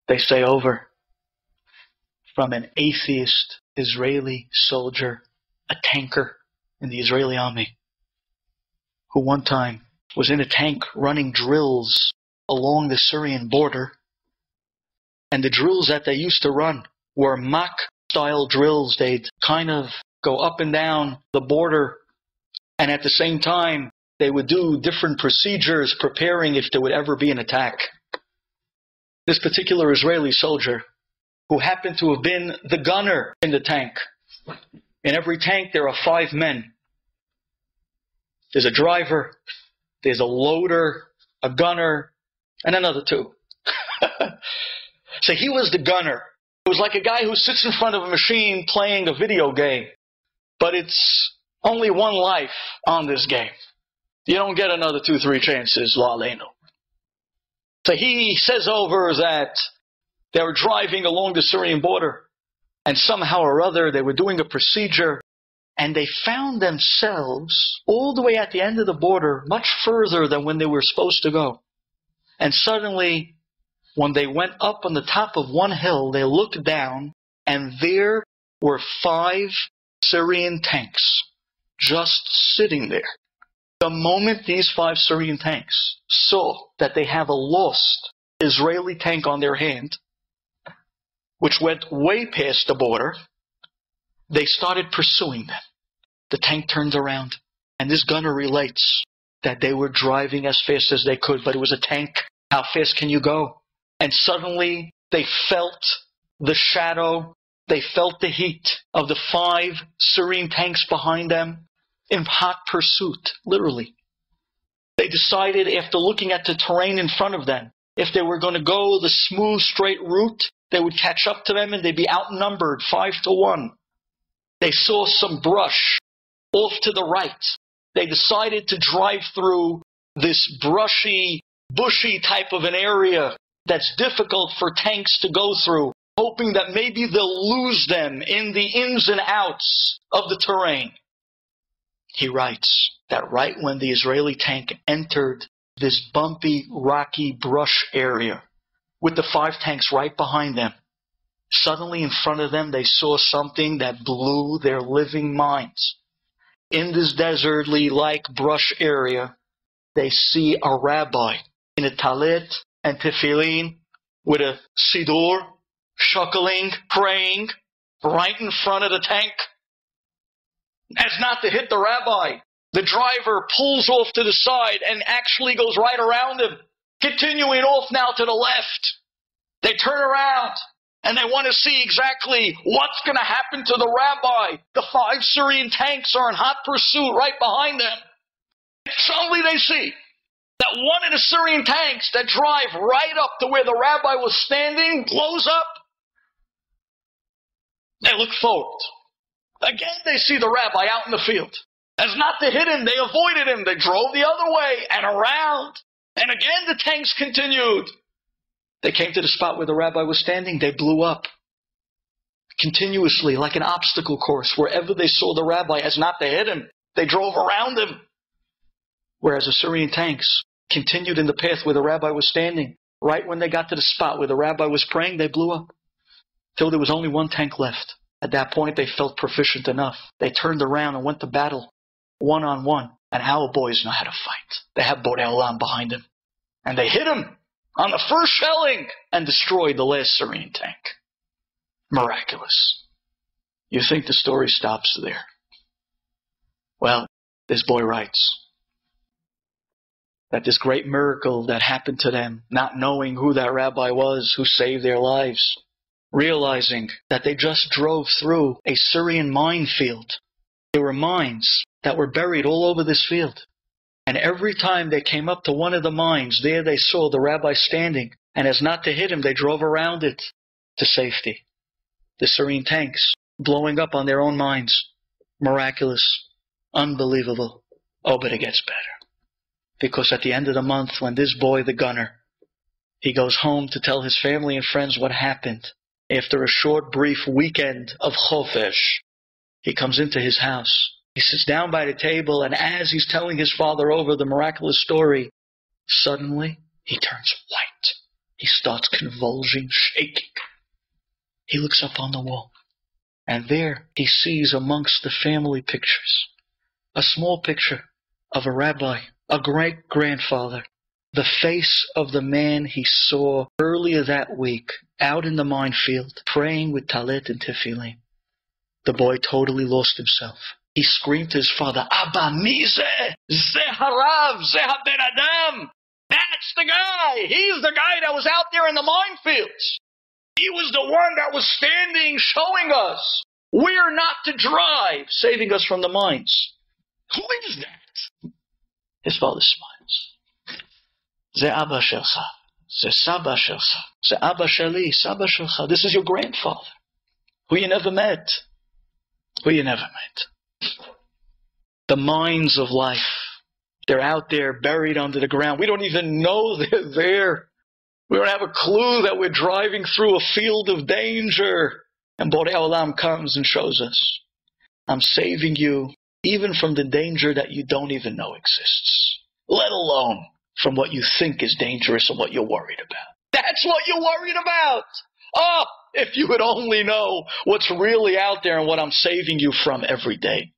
they say over from an atheist Israeli soldier, a tanker in the Israeli army, who one time was in a tank running drills along the Syrian border. And the drills that they used to run were mock-style drills. They'd kind of go up and down the border, and at the same time, they would do different procedures preparing if there would ever be an attack. This particular Israeli soldier, who happened to have been the gunner in the tank. In every tank, there are 5 men. There's a driver, there's a loader, a gunner, and another 2. So he was the gunner. It was like a guy who sits in front of a machine playing a video game. But it's only one life on this game. You don't get another 2, 3 chances, lo aleinu. So he says over that they were driving along the Syrian border, and somehow or other they were doing a procedure, and they found themselves all the way at the end of the border, much further than when they were supposed to go. And suddenly, when they went up on the top of one hill, they looked down, and there were 5 Syrian tanks just sitting there. The moment these 5 Syrian tanks saw that they have a lost Israeli tank on their hand, which went way past the border, they started pursuing them. The tank turned around, and this gunner relates that they were driving as fast as they could, but it was a tank. How fast can you go? And suddenly they felt the shadow, they felt the heat of the 5 Syrian tanks behind them in hot pursuit, literally. They decided, after looking at the terrain in front of them, if they were going to go the smooth, straight route, they would catch up to them and they'd be outnumbered 5-1. They saw some brush off to the right. They decided to drive through this brushy, bushy type of an area that's difficult for tanks to go through, hoping that maybe they'll lose them in the ins and outs of the terrain. He writes that right when the Israeli tank entered this bumpy, rocky brush area, with the 5 tanks right behind them, suddenly in front of them they saw something that blew their living minds. In this desertly-like brush area, they see a rabbi in a talit and tefillin with a siddur, shuckling, praying, right in front of the tank. As not to hit the rabbi, the driver pulls off to the side and actually goes right around him, continuing off now to the left. They turn around and they want to see exactly what's going to happen to the rabbi. The 5 Syrian tanks are in hot pursuit right behind them. Suddenly they see that one of the Syrian tanks that drive right up to where the rabbi was standing blows up. They look forward. Again, they see the rabbi out in the field. As not to hit him, they avoided him. They drove the other way and around. And again, the tanks continued. They came to the spot where the rabbi was standing. They blew up continuously, like an obstacle course. Wherever they saw the rabbi, as not to hit him, they drove around him. Whereas the Syrian tanks continued in the path where the rabbi was standing. Right when they got to the spot where the rabbi was praying, they blew up. Till there was only one tank left. At that point, they felt proficient enough. They turned around and went to battle, one-on-one. And our boys know how to fight. They have Borei Olam behind them. And they hit him on the first shelling and destroyed the last Syrian tank. Miraculous. You think the story stops there? Well, this boy writes that this great miracle that happened to them, not knowing who that rabbi was who saved their lives, realizing that they just drove through a Syrian minefield. There were mines that were buried all over this field. And every time they came up to one of the mines, there they saw the rabbi standing. And as not to hit him, they drove around it to safety. The Syrian tanks blowing up on their own mines. Miraculous. Unbelievable. Oh, but it gets better. Because at the end of the month, when this boy, the gunner, he goes home to tell his family and friends what happened, after a short, brief weekend of chofesh, he comes into his house. He sits down by the table, and as he's telling his father over the miraculous story, suddenly he turns white. He starts convulsing, shaking. He looks up on the wall, and there he sees amongst the family pictures a small picture of a rabbi, a great-grandfather, the face of the man he saw earlier that week out in the minefield, praying with talit and tefillin. The boy totally lost himself. He screamed to his father, Abba, mize, ze harav, ze haben adam. That's the guy. He's the guy that was out there in the minefields. He was the one that was standing, showing us where not to drive, saving us from the mines. Who is that? His father smiles. Ze Abba shelcha, ze Saba shelcha, ze Abba sheli, Saba shelcha. This is your grandfather, who you never met. The mines of life, they're out there buried under the ground. We don't even know they're there. We don't have a clue that we're driving through a field of danger. And Borei Olam comes and shows us, I'm saving you even from the danger that you don't even know exists, let alone from what you think is dangerous and what you're worried about. That's what you're worried about. Oh, if you would only know what's really out there and what I'm saving you from every day.